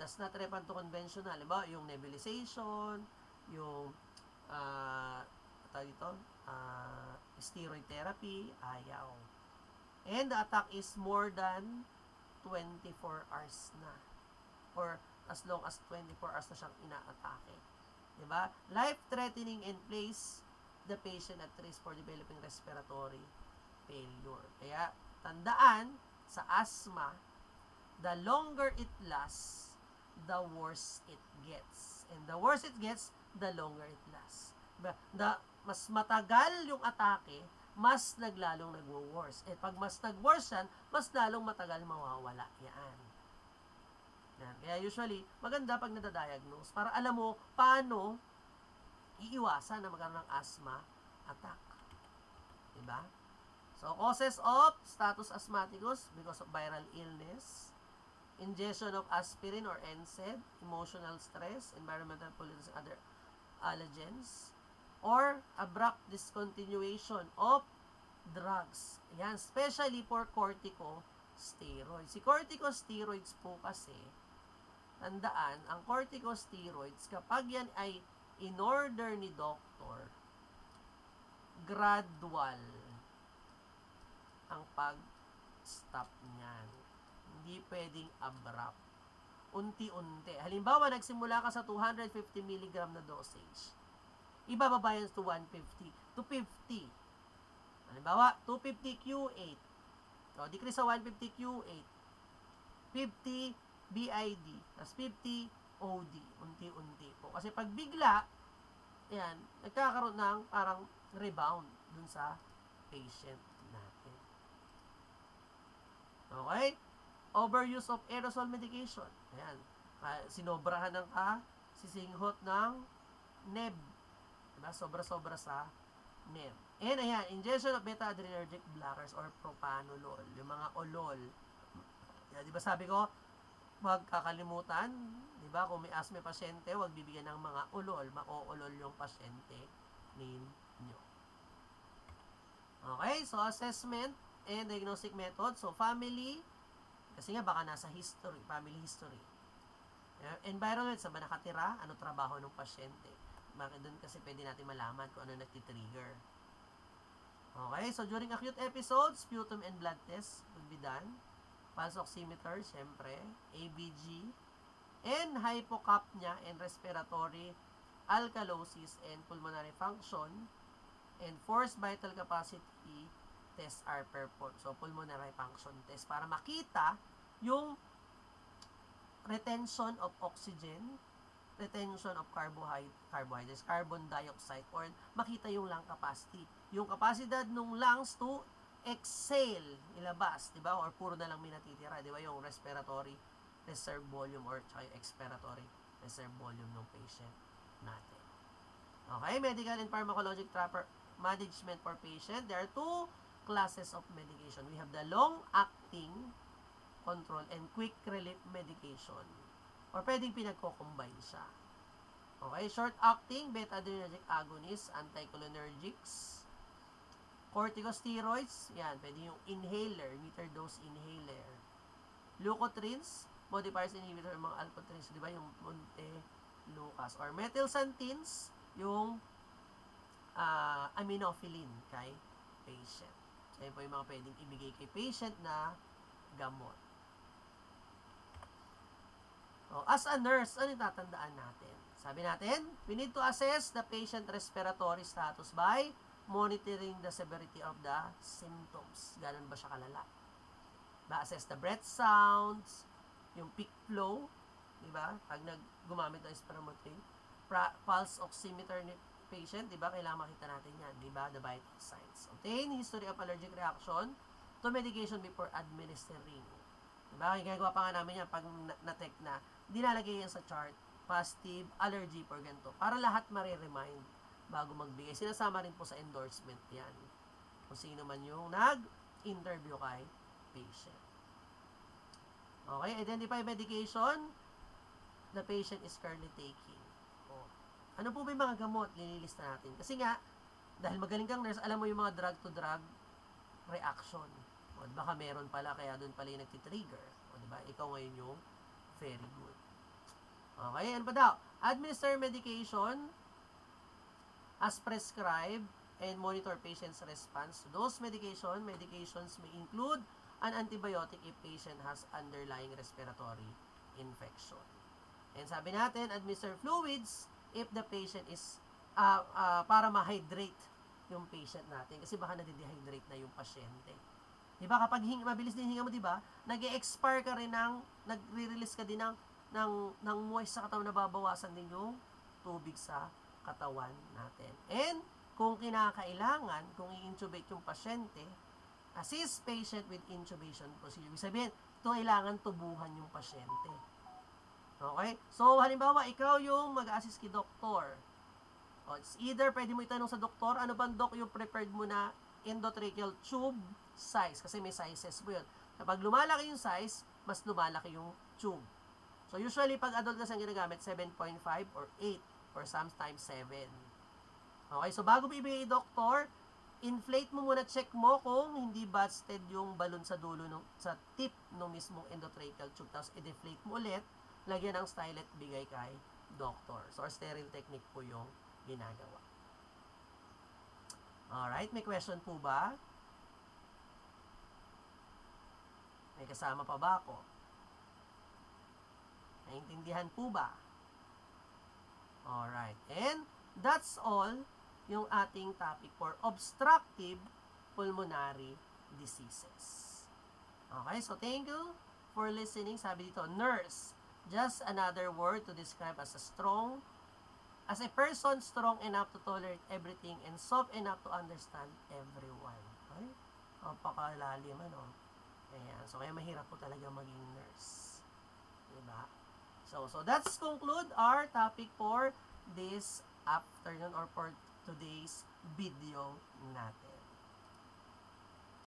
that's not relevant to conventional. Diba? Yung nebulization, yung steroid therapy, ayaw. And the attack is more than 24 hours na. Or as long as 24 hours na siyang inaatake. Diba? Life-threatening and place the patient at risk for developing respiratory failure. Kaya, tandaan, sa asthma, the longer it lasts, the worse it gets. And the worse it gets, the longer it lasts. Mas matagal yung atake, mas naglalong nagwo-worse. At pag mas nag-worse yan, mas lalong matagal mawawala yan. Kaya usually, maganda pag nadadiagnose para alam mo paano iiwasan na magkaroon ng asthma attack. Diba? So, causes of status asthmaticus because of viral illness, ingestion of aspirin or NSAID, emotional stress, environmental pollutants, and other allergens, or abrupt discontinuation of drugs. Yan, especially for corticosteroids. Si corticosteroids po kasi, tandaan, ang corticosteroids, kapag yan ay in-order ni doctor, gradual ang pag-stop niyan. Hindi pwedeng abrupt. Unti-unti. Halimbawa, nagsimula ka sa 250 mg na dosage. Ibababa yan to 150 to 50. Halimbawa, 250 Q8. So, decrease sa 150 Q8. 50 BID. Tapos 50 OD. Unti-unti po. Kasi pag bigla, yan, nagkakaroon ng parang rebound dun sa patient natin. Okay? overuse of aerosol medication. Ayan. Sinobrahan ng sisinghot ng neb. Diba? Sobra-sobra sa neb. And ayan, ingestion of beta-adrenergic blockers or propanolol. Yung mga olol. Yan, diba sabi ko, huwag kakalimutan, diba, kung may asthma pasyente, huwag bibigyan ng mga olol. Mako-olol yung pasyente ninyo. Okay, so assessment and diagnostic method. So family, kasi nga baka nasa history, family history. Environment, saan ba nakatira? Ano trabaho ng pasyente? Bakit doon kasi pwede natin malaman kung ano nagtitrigger. Okay, so during acute episodes, sputum and blood test will be done. Pulse oximeter, syempre, ABG, and hypocapnia and respiratory alkalosis and pulmonary function, and forced vital capacity tests are performed. So, pulmonary function test para makita yung retention of oxygen, retention of carbohydrates, carbon dioxide, or makita yung lung capacity. Yung kapasidad ng lungs to exhale, ilabas, di ba? Or puro na lang may natitira, di ba? Yung respiratory reserve volume or expiratory reserve volume ng patient natin. Okay, medical and pharmacologic management for patient. There are two classes of medication. We have the long-acting control and quick relief medication. Or pwedeng pinagko-combine siya. Okay, short-acting beta-adrenergic agonists, anticholinergics, corticosteroids, yan, pwede yung inhaler, meter dose inhaler. Leukotrienes, modifiers inhibitor, mga alpha-trienes, di ba, yung Montelukast. Or methylxanthines, yung aminophylline kay patient. So, yun po yung mga pwedeng ibigay kay patient na gamot. As a nurse, ano yung tatandaan natin? Sabi natin, we need to assess the patient respiratory status by monitoring the severity of the symptoms. Ganun ba siya kalala? Assess the breath sounds, yung peak flow, di ba? Pag gumamit ng spirometry, pulse oximeter ni patient, di ba? Kailangan makita natin yan, di ba? The vital signs. Obtain history of allergic reaction to medication before administering. Di ba? Ginagawa pa nga namin yan pag na-tech na, dinalagay yan sa chart, positive allergy for ganito, para lahat mariremind bago magbigay. Sinasama rin po sa endorsement yan. Kung sino man yung nag-interview kay patient. Okay, identify medication the patient is currently taking. Ano po ba yung mga gamot? Lililista natin. Kasi nga, dahil magaling kang nurse, alam mo yung mga drug-to-drug reaction. Baka meron pala, kaya doon pala yung nagtitrigger. Diba? Ikaw ngayon yung very good. Okay, ano pa daw? Administer medication as prescribed and monitor patient's response to those medications may include an antibiotic if patient has underlying respiratory infection. And sabi natin, administer fluids if the patient is para ma-hydrate yung patient natin. Kasi baka nade-dehydrate na yung pasyente. Diba kapag mabilis din hinga mo, diba, nag-e-expire ka rin nagre-release ka din ng moist sa katawan, nababawasan din yung tubig sa katawan natin. And kung kinakailangan, kung i-intubate yung pasyente, assist patient with intubation procedure. Ibig sabihin, kailangan tubuhan yung pasyente. Okay? So, halimbawa, ikaw yung mag-assist kay doktor. It's either, pwede mo itanong sa doktor, ano bang doc yung preferred mo na endotracheal tube size? Kasi may sizes po yun. Kapag lumalaki yung size, mas lumalaki yung tube. So, usually, pag adult kasi ang ginagamit, 7.5 or 8 or sometimes 7. Okay? So, bago mo ibigay doktor, inflate mo muna, check mo kung hindi busted yung balon sa dulo, sa tip ng mismong endotracheal tube. Tapos, i-deflate mo ulit, lagyan ng stylet, bigay kay doctor. So, sterile technique po yung ginagawa. Alright, may question po ba? May kasama pa ba ako? Naintindihan po ba? Alright, and that's all yung ating topic for obstructive pulmonary diseases. Okay, so thank you for listening. Sabi dito, nurse, just another word to describe as a person strong enough to tolerate everything and soft enough to understand everyone. Okay? Napakalalim, ano? Ayan. So, kaya mahirap po talaga maging nurse. Diba? So that's conclude our topic for this afternoon or for today's video natin.